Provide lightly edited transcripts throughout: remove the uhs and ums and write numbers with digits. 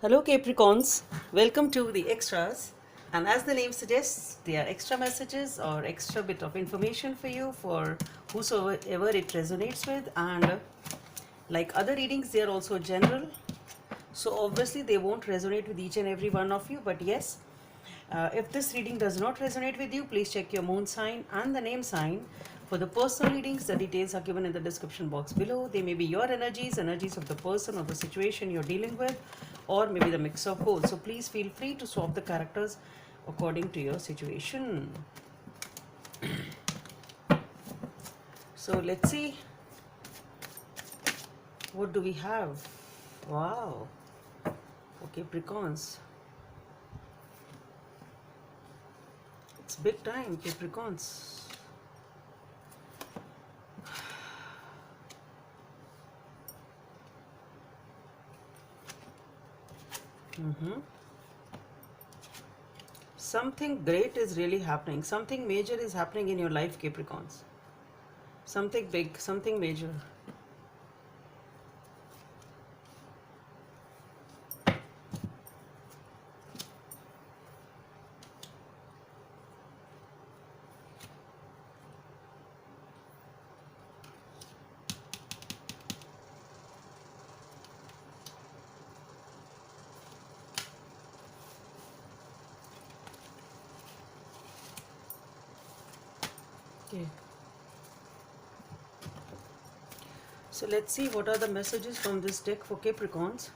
Hello Capricorns, welcome to the extras, and as the name suggests, they are extra messages or extra bit of information for you for whosoever it resonates with. And like other readings, they are also general, so obviously they won't resonate with each and every one of you. But yes, if this reading does not resonate with you, please check your moon sign and the name sign. For the personal readings, the details are given in the description box below. They may be your energies, energies of the person or the situation you're dealing with, or maybe the mix of both. So please feel free to swap the characters according to your situation. So let's see, what do we have? Wow. Okay, Capricorns. It's big time, Capricorns. Something great is really happening. Something major is happening in your life, Capricorns. Something big, something major. Okay. So let's see what are the messages from this deck for Capricorns.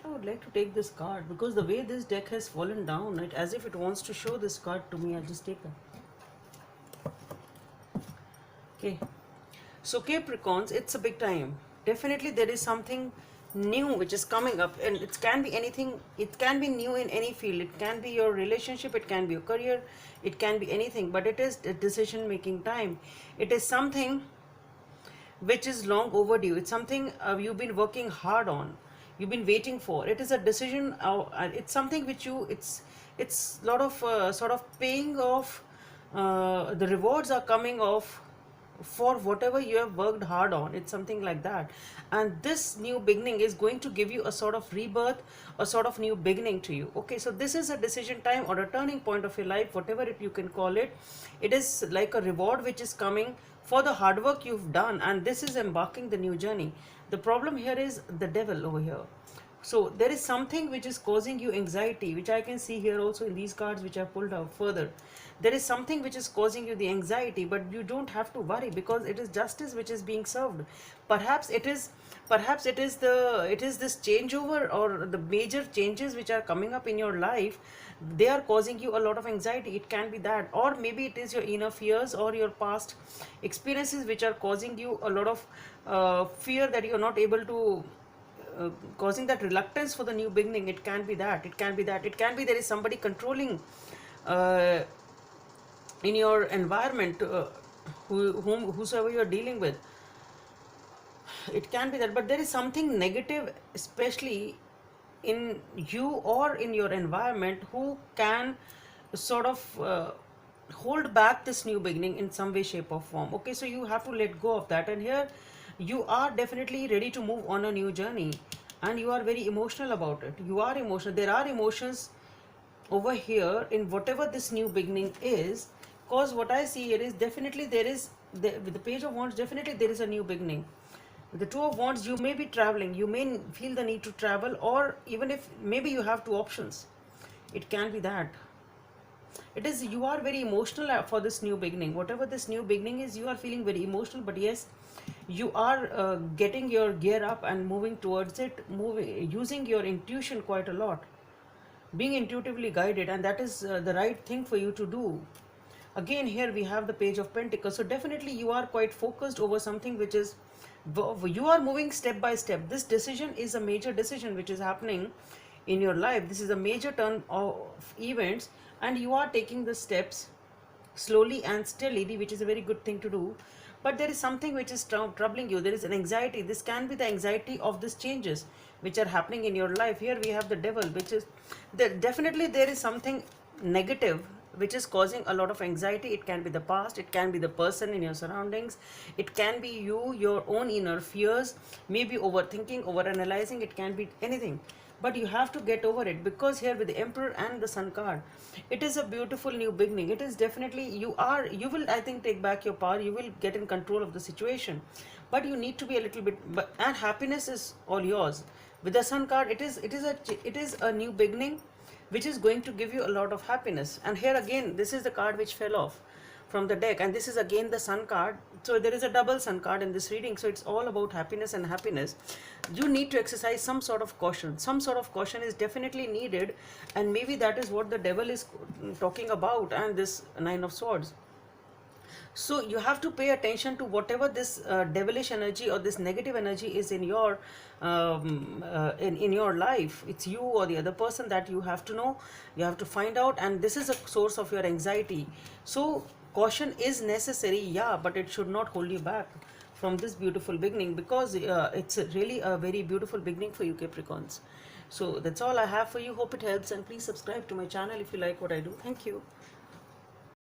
I would like to take this card because the way this deck has fallen down, it as if it wants to show this card to me. I'll just take it. Okay. So Capricorns, it's a big time. Definitely there is something new which is coming up, and it can be anything. It can be new in any field. It can be your relationship, it can be your career, it can be anything, but it is a decision making time. It is something which is long overdue. It's something you've been working hard on, you've been waiting for. It is a decision. It's something which it's a lot of sort of paying off. The rewards are coming off for whatever you have worked hard on. It's something like that, and this new beginning is going to give you a sort of rebirth, a sort of new beginning to you. Okay, so this is a decision time or a turning point of your life, whatever it you can call it. It is like a reward which is coming for the hard work you've done, and this is embarking the new journey. The problem here is the devil over here. So there is something which is causing you anxiety, which I can see here also in these cards which I pulled out further. There is something which is causing you the anxiety, but you don't have to worry because it is justice which is being served. Perhaps it is this changeover or the major changes which are coming up in your life. They are causing you a lot of anxiety. It can be that, or maybe it is your inner fears or your past experiences which are causing you a lot of fear that you are not able to causing that reluctance for the new beginning. It can be that, it can be that, it can be there is somebody controlling uh, in your environment, whosoever you are dealing with. It can be that, but there is something negative, especially in you or in your environment, who can sort of hold back this new beginning in some way, shape, or form. Okay, so you have to let go of that, and here you are definitely ready to move on a new journey, and you are very emotional about it. You are emotional. There are emotions over here in whatever this new beginning is, because what I see here is definitely there is with the page of wands, definitely there is a new beginning. With the two of wands, you may be traveling, you may feel the need to travel, or even if maybe you have two options. It can be that it is you are very emotional for this new beginning. Whatever this new beginning is, you are feeling very emotional, but yes, you are getting your gear up and moving towards it, moving using your intuition quite a lot, being intuitively guided, and that is the right thing for you to do. Again, here we have the page of pentacles, so definitely you are quite focused over something which is, you are moving step by step. This decision is a major decision which is happening in your life. This is a major turn of events, and you are taking the steps slowly and steadily, which is a very good thing to do. but there is something which is troubling you. There is an anxiety. This can be the anxiety of these changes which are happening in your life. Here we have the devil, which is there. Definitely there is something negative which is causing a lot of anxiety. It can be the past, it can be the person in your surroundings, it can be you, your own inner fears, maybe overthinking, over analyzing, it can be anything. But you have to get over it, because here with the emperor and the sun card, it is a beautiful new beginning. It is definitely, you will, I think, take back your power, you will get in control of the situation, but you need to be a little bit, and happiness is all yours. With the sun card, it is a new beginning which is going to give you a lot of happiness. And here again, this is the card which fell off from the deck, and this is again the sun card. So there is a double sun card in this reading, so it's all about happiness and happiness. You need to exercise some sort of caution. Some sort of caution is definitely needed, and maybe that is what the devil is talking about, and this nine of swords. So you have to pay attention to whatever this devilish energy or this negative energy is in your in your life. It's you or the other person that you have to know, you have to find out, and this is a source of your anxiety. So caution is necessary, yeah, but it should not hold you back from this beautiful beginning, because it's really a very beautiful beginning for you, Capricorns. So that's all I have for you. Hope it helps, and please subscribe to my channel if you like what I do. Thank you.